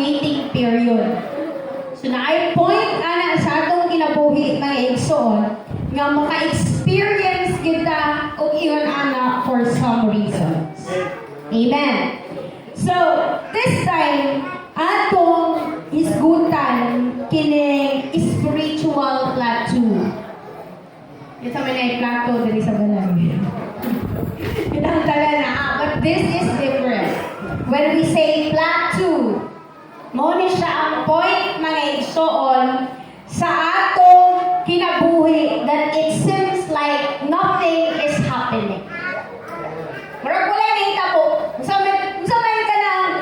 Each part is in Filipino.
waiting period. So na-I point ana sa atong kinabuhi mga igsoon nga maka-experience kita og ingon ana for some reasons. Amen. So, this time, atong isgutan kining spiritual plateau. Ito may na-plateau dali sa balay. Kitang tagal na, but this is different. When we say plateau, mo ni siya ang point mga igsoon sa atong kinabuhi that it seems like nothing is happening. Murag wala na hitabo. Sa may ka ng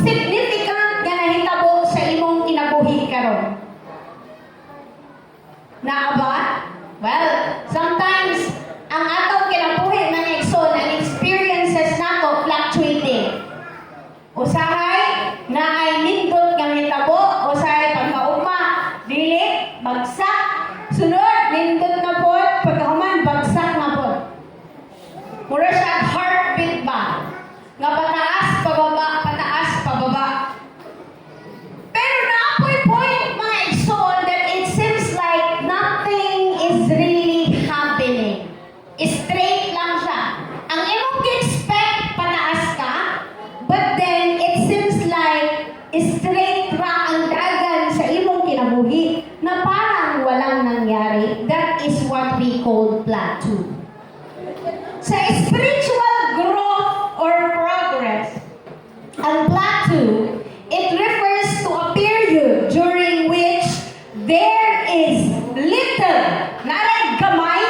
significant nga nahitabo sa imong kinabuhi karon. Naa ba? Well, sometimes ang atong kinabuhi mga igsoon, ang experiences nato fluctuating. Usahay na ay nindot nga hitabo, usahay pagkaugma, dili, bagsak, sunod, nindot na po, pagkahuman, bagsak na po. Mura siya heartbeat ba? Nga pataas, pababa, pataas, pababa. Pero naapoy point mga igsoon that it seems like nothing is really happening. Straight lang siya. Ang imong expect pataas ka, but then it seems like straight ra ang dagan sa imong kinabuhi na parang walang nangyari. That is what we call plateau. Sa spiritual growth or progress, ang plateau, it refers to a period during which there is little, narag gamay,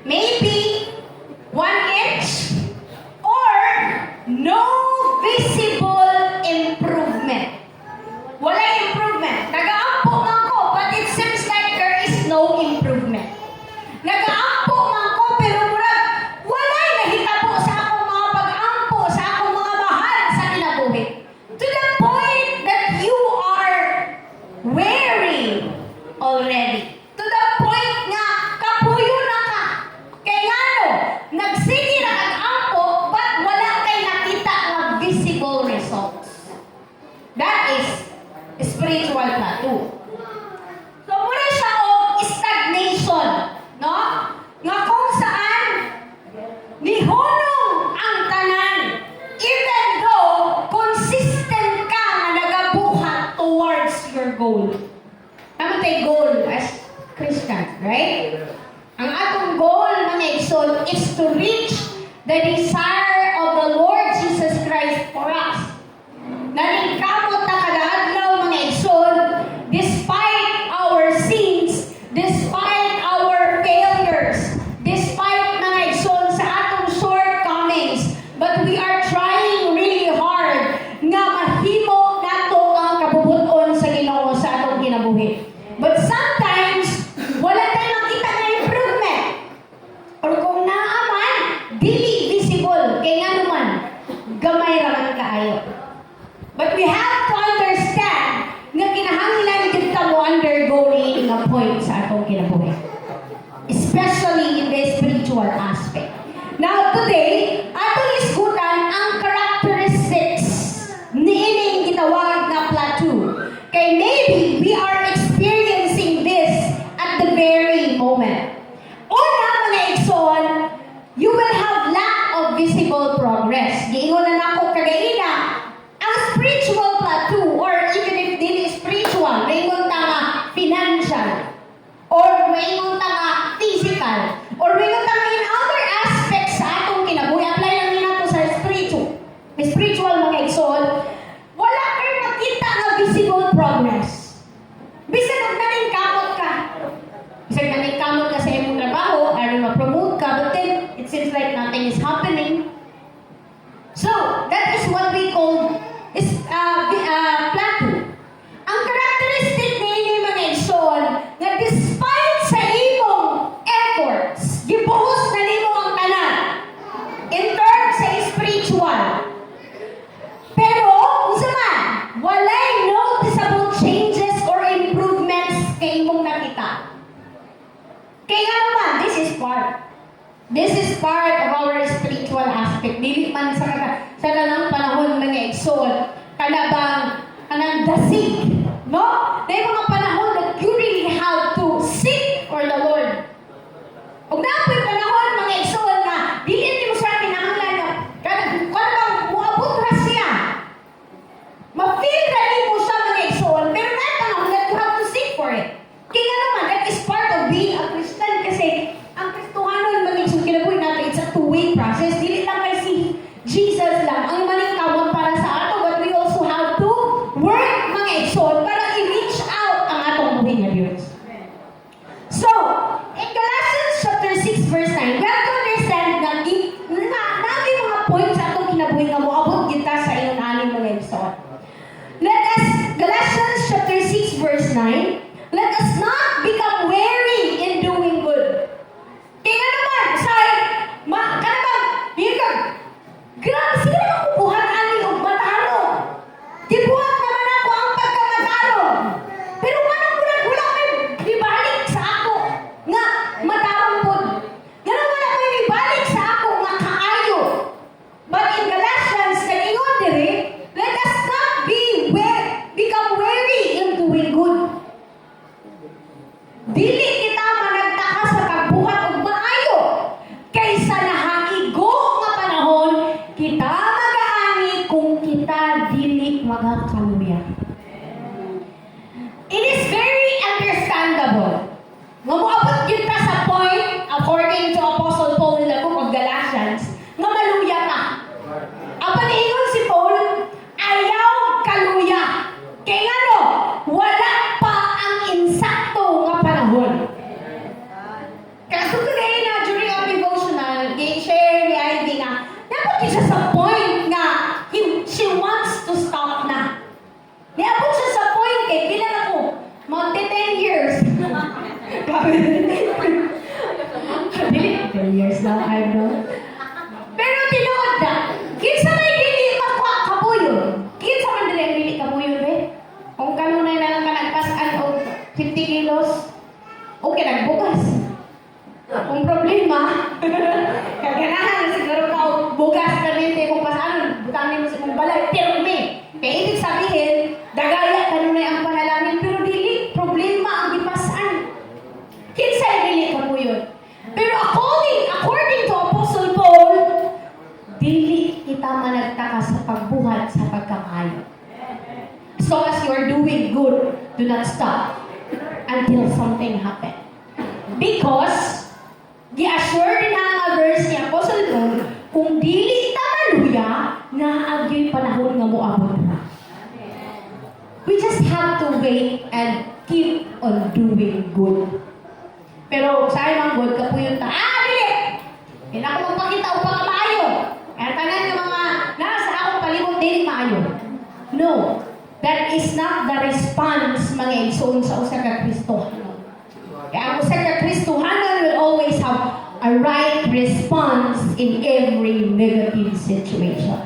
maybe 1 inch, or no visible improvement. Wala improvement. Nag-aampo man ko, but it seems like there is no improvement. Nag-aampo man ko, pero murag, wala'y nahitabo sa akong mga pag-ampo, sa akong mga mahal sa kinabuhi. To the point that you are weary already. To the point nga, kapuyo na ka. Kaya nga no, nagsige na ang-ampo, but wala kay nakita ng visible results. That is spiritual plateau. So, muna siya og stagnation, no? Nga kung saan nihunong ang tanan, even though consistent ka na nagabuhat towards your goal. Tama tayo goal as Christian, right? Ang atong goal mga igsoon is to reach the desire of the Lord Jesus Christ for us. Naningkamot na kada adlaw mga igsoon, despite our sins, despite our failures, despite mga igsoon sa atong shortcomings, but we are trying really hard nga mahimo nato ang kabubuton sa Ginoo sa atong kinabuhi. But sometimes, wala tayong makita na improvement. Or kung naaman, dili visible. Kaya nga naman, gamay raman kaayo. But we have to understand nga kinahanglan kita mo undergo ni nga point sa atong kinabuhi. Especially in the spiritual aspect. Now today, atong isgutan ang characteristics niining gitawag na plateau. Kay maybe we are experiencing this at the very moment. Una mga igsoon, you will have lack of visible progress. Giingon na nako kagaina, ang spiritual plateau, or even if dili spiritual, maingon ta nga financial, or maingon ta nga physical, or maingon ta nga in other aspects sa atong kinabuhi, apply lang ninato sa spiritual. Spiritual mga igsoon, wala kayo makita nga visible progress. Bisan og naningkamot ka. Bisan naningkamot ka sa imong trabaho, or ma-promote ka, but then it seems like nothing is happening. So, that is what we call plateau. Ang characteristic ni mga igsoon nga despite sa imong efforts, gibuhos na nimo ang tanan in terms sa spiritual. Pero, unsa man, walay noticeable changes or improvements kay imong nakita. Kaya naman, this is part. This is part of our spiritual aspect. Dili man sa kanang panahon mga igsoon. kanang dasig, no? Dahil mga panahon that you really have to seek for the Lord. Kung napoy panahon, mga igsoon na, dili mo siya kinahanglan na, kung bang muabot ra siya, ma-feel na mo siya mga igsoon, pero na panahon that you have to seek for it. Kaya nga naman, that is part of being a Christian kasi ang Kristohanon, mga igsoon, kinabuhin natin, it's a two-way process. Dili lang kay si Jesus lang, ang maling kamot para sa ato, but we also have to work, mga igsoon, para i-reach out ang atong buhay na Diyos. So, in Galatians chapter 6 verse 9, we have to understand na namin mga points sa atong kinabuhi nga moabot kita sa inyong aning mga igsoon. Galatians chapter 6 verse 9, let us not become weary in doing good. Kaya nga naman, grabe sila makubuhan ani og matalo. Gibuhat naman ako ang pagkamatalo. Pero manang wala may ibalik sa ako nga matarong pod. Ganun wala may ibalik sa ako nga kaayo. But in Galatians, kaingon diri, let us not become weary in doing good. Dili kita managtaka sa pagbuhat og maayo kaysa nahaigo nga panahon kita magaani kung kita dili magakaluya. It is very understandable. Nga moabot gyud ta sa point according to Apostle Paul in the book of Galatians nga maluya ta. Ang paniingon si Paul, ayaw kaluya. Kaya nga no, wala pa ang insakto nga panahon. Kaya kung kagaya na during our devotional, share ni Ivy nga, dapat siya sa point nga she wants to stop na. Niabot siya sa point kay pila na ko, mga 10 years. Dili, 10 years now, I know. Pero tinuod na, kinsa may dili kapuyon. Kinsa man dili kapuyon, be? Kung kanunay na lang ka nagpasan o 50 kilos, okay, nagbukas. Kung problema, kaganahan siguro ka bugas ka rin tayo kung pasanon, butangin mo sa mong balay, pero may. Kaya ibig sabihin, dagaya kanunay ang panalangin, pero dili, problema ang dipasan. Kinsa dili ka po yun. Pero according to Apostle Paul, dili kita managtaka sa pagbuhat sa pagkakayo. So as you are doing good, do not stop until something happens. Because gi-assure din ang verse ni Apostle Paul, kung dili ta maluya, naagyo'y panahon nga moabot na. We just have to wait and keep on doing good. Pero sa ayong good, kapuyon ta, dili! Hindi ako magpakita o pagkamaayo. Kaya tanan yung mga nasa akong palibot, dili maayo. No, that is not the response mga igsoon sa usa ka Kristohanon. Kaya ang usa ka Kristohanon will always have a right response in every negative situation.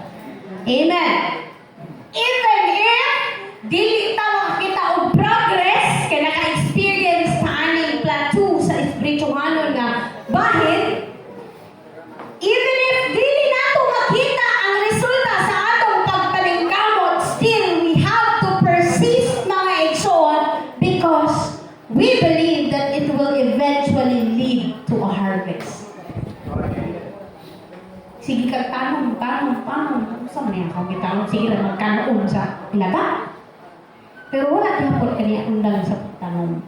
Amen. Even if dili ta makakita og progress kay naka-experience sa aning plateau sa espirituhanon nga bahin, even if dili nato makita ang resulta sa atong pagtalingkamot, still we have to persist mga igsoon because we believe that it will eventually lead to a harvest. Sige ka tanong. Saan na yan? Kung kitanong, sige lang magkanoon sa ilaga. Pero wala tinapot kaniya undang sa pagtanong.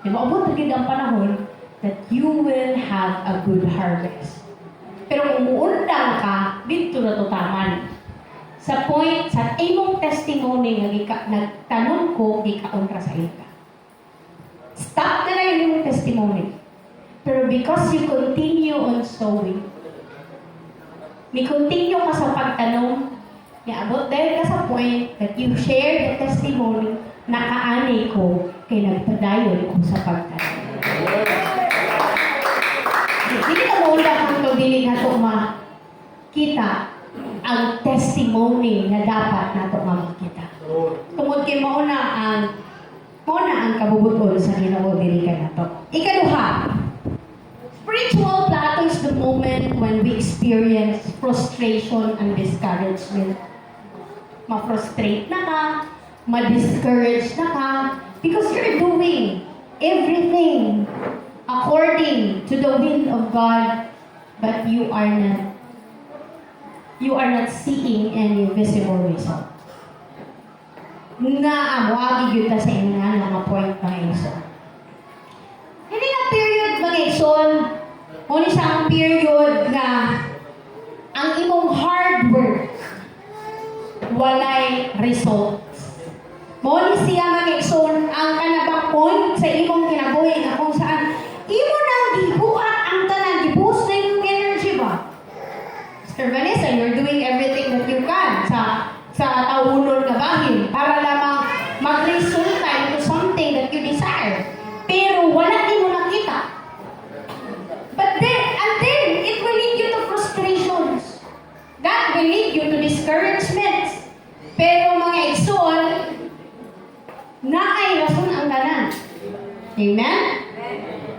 Di ba, abot na ang panahon that you will have a good harvest. Pero kung umuundang ka, dito na tutaman. Sa point, sa imong testimony nga nagtanong ko, gikaon ra sa ika. Stop na lang yung testimony. Pero because you continue on sowing, may continue ka sa pagtanong, abot dahil ka sa point that you share the testimony na kaani ko kay nagpadayon ko sa pagtanong. Hindi na muna kung ito dili na ito makita ang testimony na dapat na ito makita. Tungod kay mauna ang kabubuton sa Ginoo dili ka na ito. Ikaduha, spiritual plateau is the moment when we experience frustration and discouragement. ma-frustrate na ka, ma-discourage na ka, because you're doing everything according to the will of God, but you are not seeing any visible result. Nga amo yun ta sa inyo nga mga point mga igsoon. Hindi na period mga igsoon, ngunit siyang period na ang imong hard work walay results. Ngunit siya mga igsoon, ang kanabang point sa imong kinabuhi na kung saan imo nang gibuhat ang tanan, gibuhos na imong energy ba? Sister Vanessa, you're doing everything that you can sa tawunon na bahin para lamang mag-resulta into something that you desire. Pero wala din mo nakita. But then, and then, it will lead you to frustrations. That will lead you to discouragements. Pero mga igsoon, naay rason ang tanan. Amen?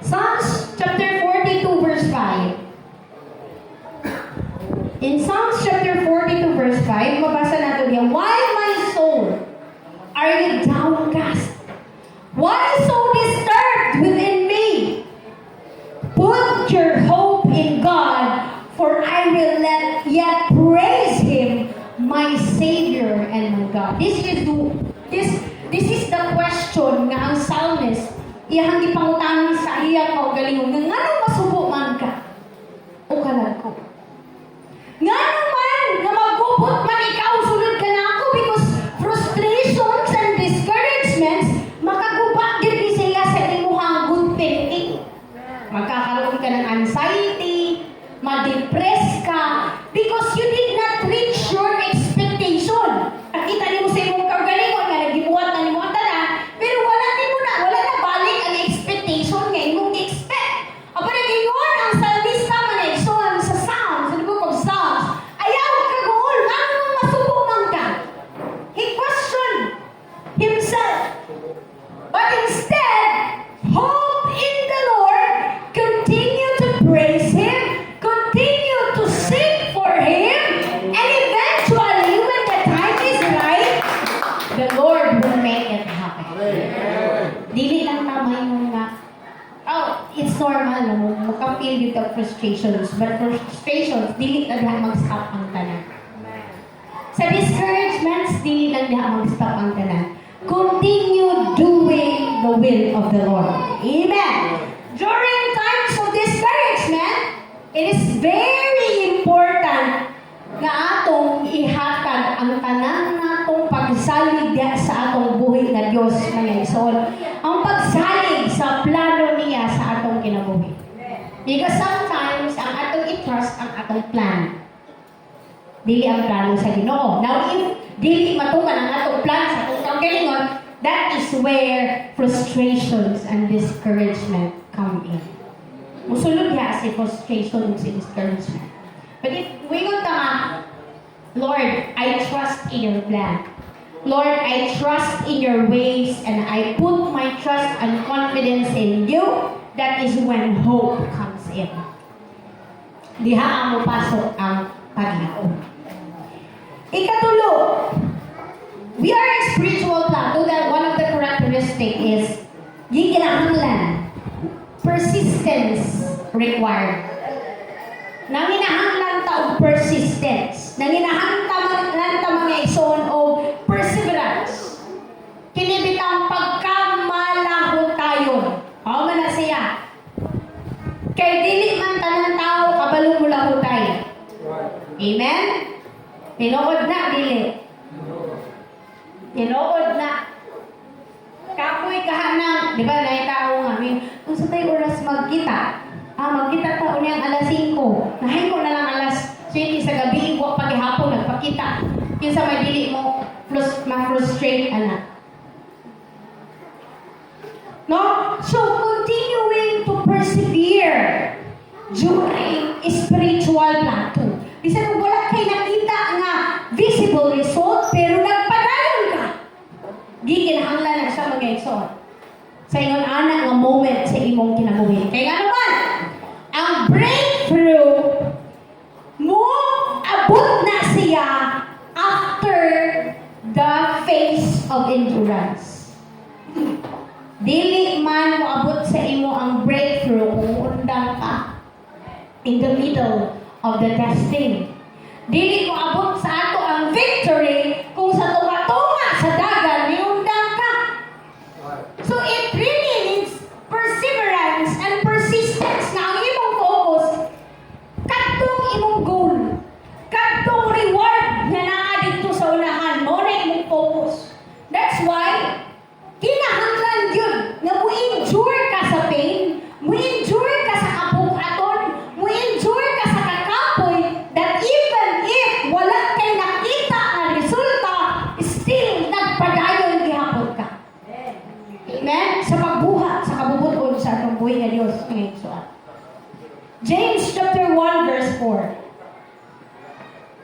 Psalms chapter 42 verse 5. In Psalms chapter 42 verse 5, mabasa natin diyan, why my soul are you downcast? Why so disturbed within me? Put your hope in God, for I will yet praise Him, my Savior and my God. This is the question nga ang psalmist iyang gipangutangan sa iya kaugalingon nga nganong masubo man ka o kalag ko. Nga naman, na magpupot man ikaw, sunod ka na ako because frustrations and discouragements, makagubat din sila sa imuhang good thinking. Magkakaroon ka ng anxiety, ma-depress ka, because you did not reach your expectation. At kita niyo sa imong kaugalingon nga, nagibuhat na niyo ang tanan, pero wala na balik ang expectation nga imong expect. Apa na gingon ang salmista man igsoon sa Psalms, sa book of Psalms, ayaw ka gool, ano masubo man ka? He questioned himself. But instead, hope in the Lord, continue to praise Him, continue to sing for Him, and eventually, when the time is right, the Lord will make it happen. Dili lang tama yung nga, it's normal na maka-feel yung frustrations, but frustrations, dili lang diha mag-stop ang tanan. Sa discouragements, dili lang diha mag-stop ang tanan. Continue doing the will of the Lord. Amen. During times of discouragement, it is very important na atong ihatag ang tanan natong pagsalig diha sa atong buhi na Dios mga igsoon. Ang pagsalig sa plano niya sa atong kinabuhi. Because sometimes ang atong i-trust ang atong plan. Dili ang plano sa Ginoo. Now if dili matuman ang atong plan sa atong kaugalingon, that is where frustrations and discouragement come in. Musulod ya si frustrations and discouragement. But if we go to Lord, I trust in your plan. Lord, I trust in your ways and I put my trust and confidence in you. That is when hope comes in. Diha mo pasok ang paglaom. Ikatulo, we are a spiritual plateau that one of the characteristics is giginahanglan, persistence required. Nanginahanglan ta og persistence. Nanginahanglan ta mga igsoon og perseverance. Kini bitang pagkamalahot tayo. Mao man na siya. Kay dili man tanan tao kabalo mo lahutay. Amen. Tinuod na dili. Tinuod na. Kapoy kahanang, di ba, nahitao nga, kung sa tayo oras magkita, magkita taon niyang alas 5, nahay ko na lang alas 7 sa gabi, huwag paghihapon, nagpakita. Yung sa may dili mo, ma-frustrate, anak. No? So, continuing to persevere during spiritual plateau. Bisan kung wala kayo nakita nga visible result, pero nagpadayon ka. Giginahanglan na siya mga igsoon. Sa ingon anak nga moment sa imong kinabuhi. Kaya nga naman, ang breakthrough mo abot na siya after the face of endurance. Dili man moabot sa imo ang breakthrough kung undang ka in the middle of the testing. Dili moabot sa ato ang victory kung sa tunga-tunga sa dagan ni undang ka. So it really needs perseverance and persistence na ang imong focus kadtong imong goal, kadtong reward na naa dito sa unahan mo na imong focus. That's why kinahanglan yun nga mo-endure ka sa pain, mo-endure ka sa kapug-aton, mo-endure ka sa kakapoy, that even if wala kay nakita na resulta, still nagpadayon gihapon ka. Amen? Sa pagbuhat, sa kabubuton sa atong buhay nga Diyos ngayon sa James chapter 1 verse 4.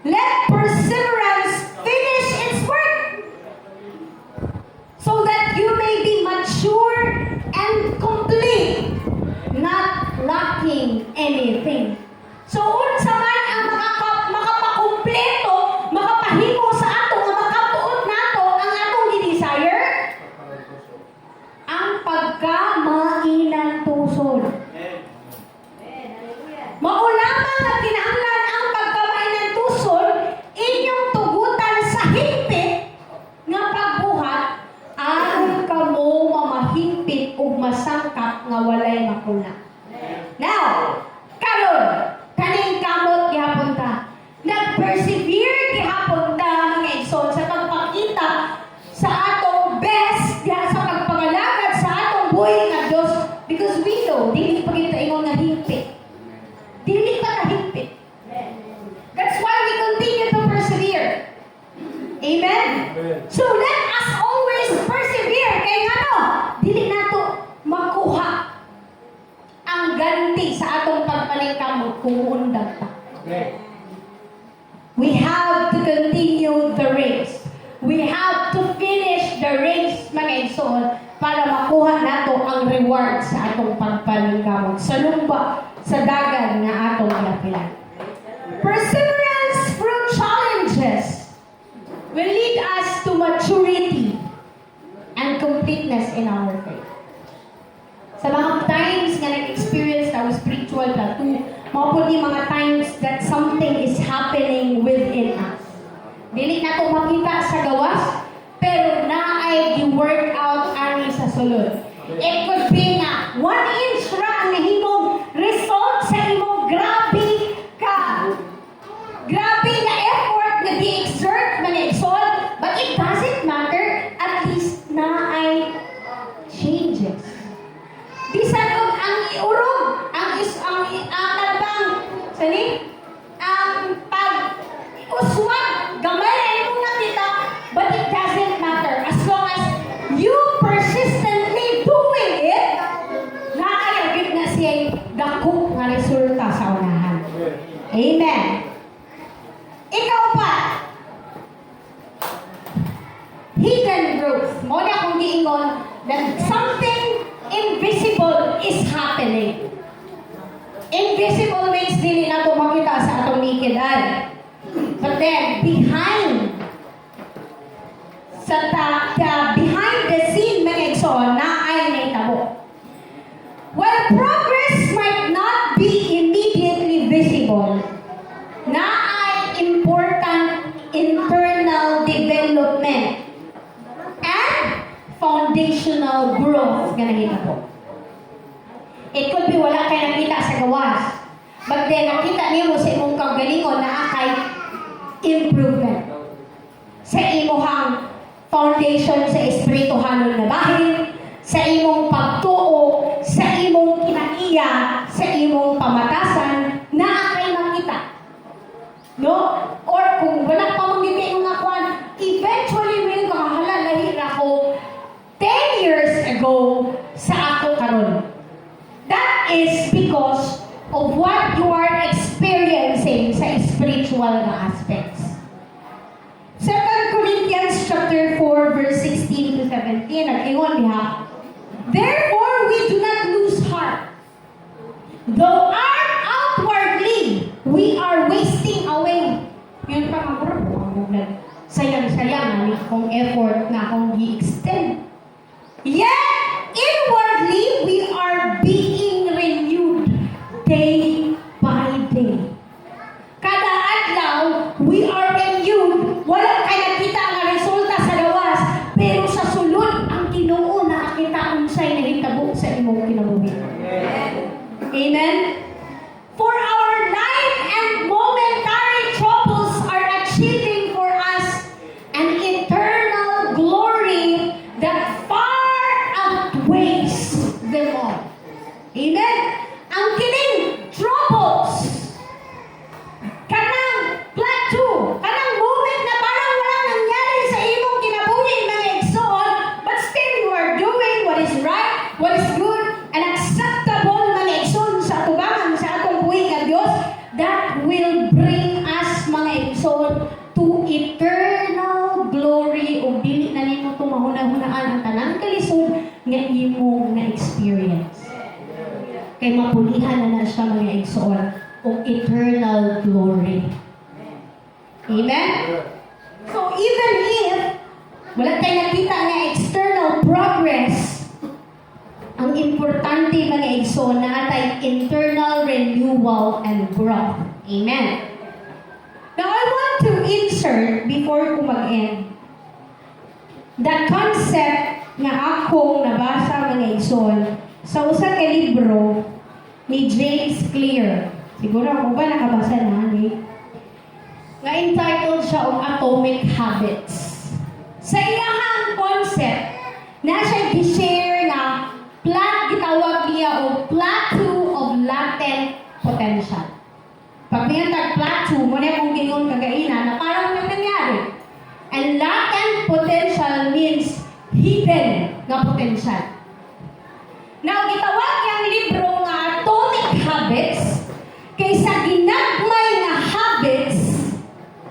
Let perseverance finish its work, so that you may be mature and complete, not lacking anything. So, unsa man ang makapakumpleto, makapahimo sa ato, nga makapuot nato ang atong desire, ang pagka-mainang tusod. Maulamang at kinahanglan ang pagka-mainang tusod, inyong tugutan sa higpit nga pagbuhat, aron ka mo mamahigpit ug masangkap nga walay makuna. Now, karon kaning kamot gihapon ta. Nag-persevere gihapon ta mga igsoon sa pagpakita sa atong best diha sa pagpangalagad sa atong buhay nga Dios, because we know dili pa kita ingon nga higpit. Dili pa ta higpit. That's why we continue to persevere. Amen? So let us always persevere. Kaya ano? Dili nato makuha ang ganti sa atong pagpaningkamot kung undag ta. We have to continue the race. We have to finish the race, mga igsoon, para makuha nato ang reward sa atong pagpaningkamot. Sa lumba, sa dagan nga atong lapilan. Perseverance through challenges will lead us to maturity and completeness in our faith. Sa mga times nga nag-experience na spiritual plateau, maupod yung mga times that something is happening within us. Dili na ito makita sa gawas, pero naay gi-work out ani sa sulod. It could be na 1 inch ra ang nahimong result sa imong grabe na effort na di-exert man-exalt, but it doesn't matter, at least naay changes. Bisan og ang iurog, ang talbang, ang pag-uswag, gamay na imong nakita, but it doesn't matter. As long as you persistently doing it, naayagit na siya dako nga resulta sa unahan. Amen. Ikaw pa, hidden growth. Mo na akong giingon that something invisible is happening. Invisible means dili na ito makita sa atong naked eye. But then, behind the scene, mga igsoon, na ay naitabo. While progress might not be immediately visible, na ay important internal development and foundational growth nga nakita po. It could be wala kay nakita sa gawas, but then nakita niyo sa imong kagalingon na kay improvement sa imong foundation sa espirituhanon na bahin, sa imong pagtuo, sa imong kinaiya, sa imong pamatasan na kay makita. No? Or kung wala pa magiging mga kwan, eventually will kamahala lahira ko 10 years ago sa ako karon. That is because of what you are experiencing sa spiritual na aspects. 2 Corinthians chapter 4 verse 16 to 17, nag-ingon diha, therefore we do not lose heart. Though outwardly we are wasting away. Yun pa mga sayang-sayang na akong effort na akong i-extend. Yet, inwardly, we are being renewed day by day. Kada adlaw, we are renewed. Wala kay nakita nga resulta sa lawas, pero sa sulod, ang Ginoo nakakita unsay nahitabo sa imong kinabuhi. Amen? For our life and momentary troubles are achieving for us an eternal glory that far outweighs them all. Amen? Ang kining troubles, kanang plateau, kanang moment na parang walang nangyari sa imong kinabuhi mga igsoon, but still you are doing what is right, what is good, and acceptable mga igsoon sa tubangan sa atong buhi nga Dios, that will bring us mga igsoon to eternal glory o dili na nimo to mahuna-hunaan ang tanang kalisod nga imo na experience. Kay mapulihan na siya mga igsoon o eternal glory. Amen? So even if wala tayo nakita nga external progress, ang importante mga igsoon na atay internal renewal and growth. Amen? Now I want to insert before ko mag-end the concept nga akong nabasa mga igsoon sa usa ka libro ni James Clear. Siguro ako ba nakabasa na ni? Nga entitled siya og Atomic Habits. Sa iyang concept, na siya gi-share nga gitawag niya og plateau of latent potential. Pag niya tag-plateau, mo na kung gingon kagaina na parang may nangyari. And latent potential means hidden nga potential. Now, gitawag niyang libro nga Atomic Habits kaysa ginagmay nga habits,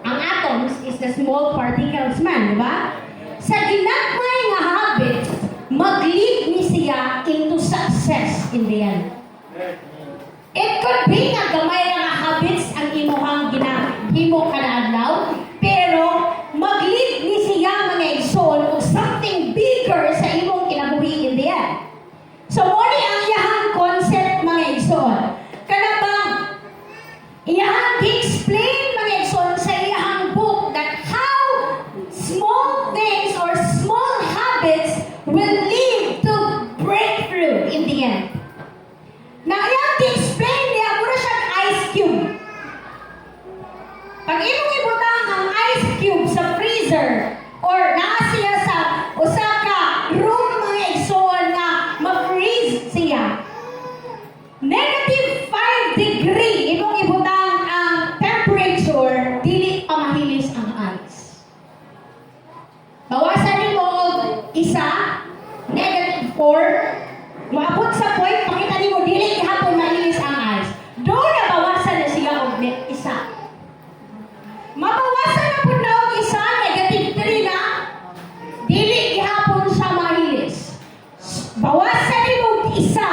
ang atoms is the small particles man, di ba? Sa ginagmay nga habits, mag-lead ni siya into success in the end. It could be nga gamay nga habits ang imuhang ginahimo kada adlaw, pero mag-lead ni siya mga igsoon og something bigger sa imong kinabuhi in the end. So, muli ang iyahang concept mga igsoon. Kana bang iyahang gi-explain mga igsoon sa iyahang book that how small things or small habits will lead to breakthrough in the end. Na iyang gi-explain niya, muna siyang ice cube. Pag imong ibutang ang ice cube sa freezer or naa siya sa usa ka room mga igsoon nga ma-freeze siya. -5 degree imong ibutang ang temperature, dili pa mahilis ang ice. Bawasan nimo og isa, -4, maabot sa point pakita nimo dili gihapon mahilis ang ice. Do na bawasan na siya og isa. Mabawasan na pud na og isa, -3 na, dili gihapon siya mahilis. Bawasan nimo og isa,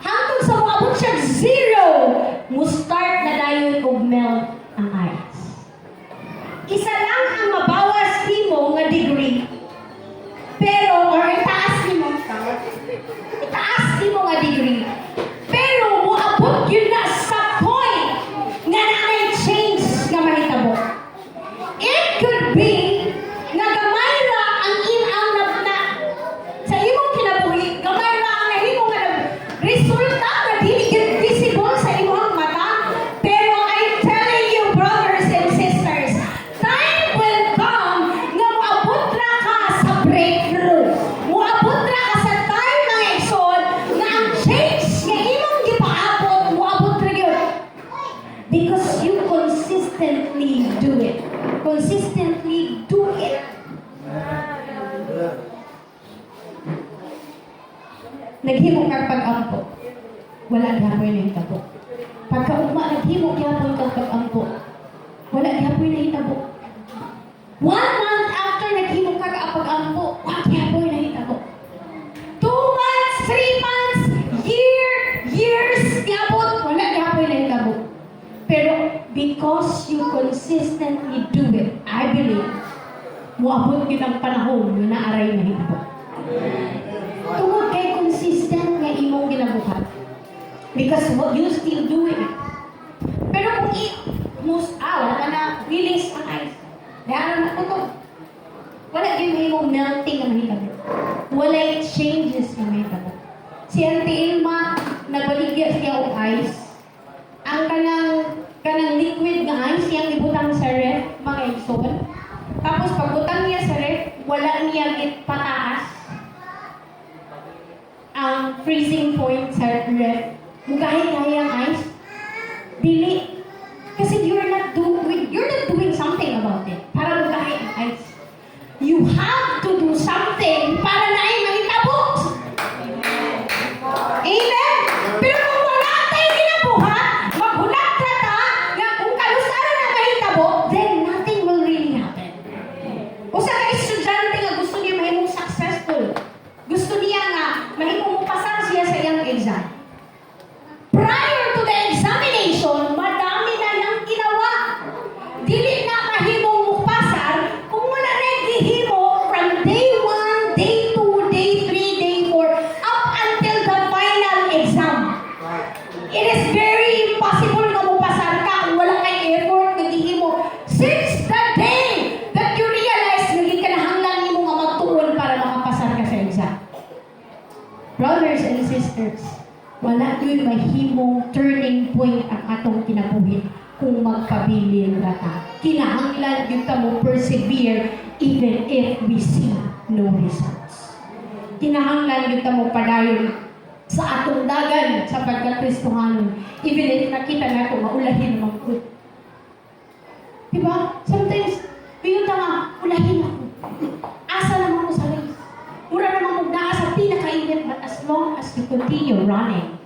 hangtod sa moabot siya 0, mo start na dayon og melt ang ice. Isa lang ang mabawas nimo nga degree. Pero or itaas nimo nga degree. Pero moabot yun na sa point nga naay change nga mahitabo. It could be na gamay ra ang na sa imong kinabuhi, gamay ra ang nahimo nga resulta nga dili gyud visible sa imong mata. Pero I'm telling you, brothers and sisters, time will come nga moabot ra ka sa breakthrough. Moabot ra ka sa time mga igsoon nga ang change nga imong gipaabot moabot ra gyud. Because you consistently do it. Consistently do it. Naghimo kang pag-ampo. Wala gihapon na hitabo. Pagkaugma, naghimo gihapon kang pag-ampo. Wala gihapon na hitabo. 1 month after naghimo kang pag-ampo, wala gihapon na hitabo. 2 months, 3 months, years, gihapon, wala gihapon na hitabo. Pero because you consistently timing, muabot gid ang panahon nga naaray mahitabo. Tungod kay consistent nga imong ginabuhat. Because what you still doing it. Pero kung wala ka na release ang ice. Dahil na ito. Wala din mo melting na mahitabo. Wala changes na mahitabo. Si Auntie Ilma, nagbaligya siya og ice. Ang kanang liquid nga ice, siyang ibutang sa ref, mga igsoon. Tapos pagbutang niya sa ref, wala niya pataas ang freezing point sa ref. Mugahit-gahit ang ice. Dili. Kasi you're not doing something about it. Para mugahit ang ice. You have to do something para na ay mahitabo. Amen? Pero kung wala tayo ginabuhat, maghulat ka na kung kalusaran ang mahitabo, then nothing will really happen. O sa mga estudyante nga gusto niya mahimong successful. Gusto niya nga mahimong pasar siya sa iyang exam. Prior to the examination, madami na niyang ginawa. Dili na mahimong mupasar kung wala na gihimo from day 1, day 2, day 3, day 4, up until the final exam. It is very impossible na mupasar ka kung wala kay effort na gihimo. Since the day that you realize na gikanahanglan nimo nga magtuon para makapasar ka sa exam. Brothers and sisters, wala yun mahimong turning point ang atong kinabuhi kung magpabilin ra ta. Kinahanglan yun ta mo persevere even if we see no results. Kinahanglan yun ta mo padayon sa atong dagan sa pagkakristohanon even if nakita nato maulahin naman ko. Diba? Sometimes, biyong nga, ulahin ako. Asa naman ko sa race. Mura naman kong naa sa pinakainit, but as long as you continue running,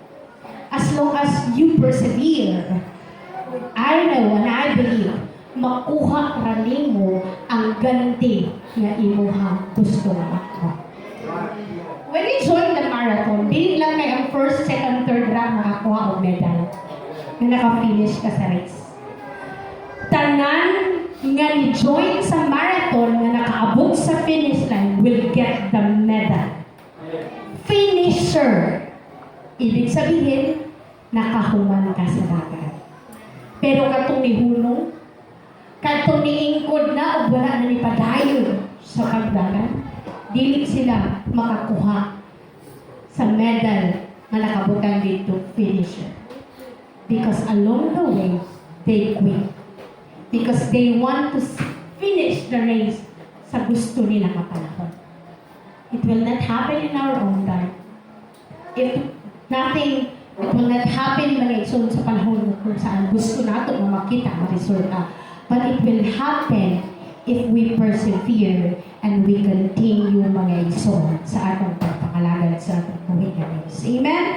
as long as you persevere, I know and I believe, makuha ra nimo ang ganti nga imuhang gusto makuha. When we join the marathon, dili lang kay ang first, second, third rank makakuha og medal na naka-finish ka sa race. Tanan nga ni-join sa marathon nga nakaabot sa finish line will get the medal. Finisher. Ibig sabihin, nakahuman ka sa dagat. Pero katong ni Hunong, katong ni Ingkod na o wala na ni padayon sa pagdagan, dili sila makakuha sa medal na nakabutan dito finisher. Because along the way, they quit. Because they want to finish the race sa gusto nila kapanahon. It will not happen in our own time. It will not happen mga igsoon sa panahon kung saan gusto nato na makita ang resulta. But it will happen if we persevere and we continue mga igsoon sa atong pagpakalagad sa atong kawiganis. Amen?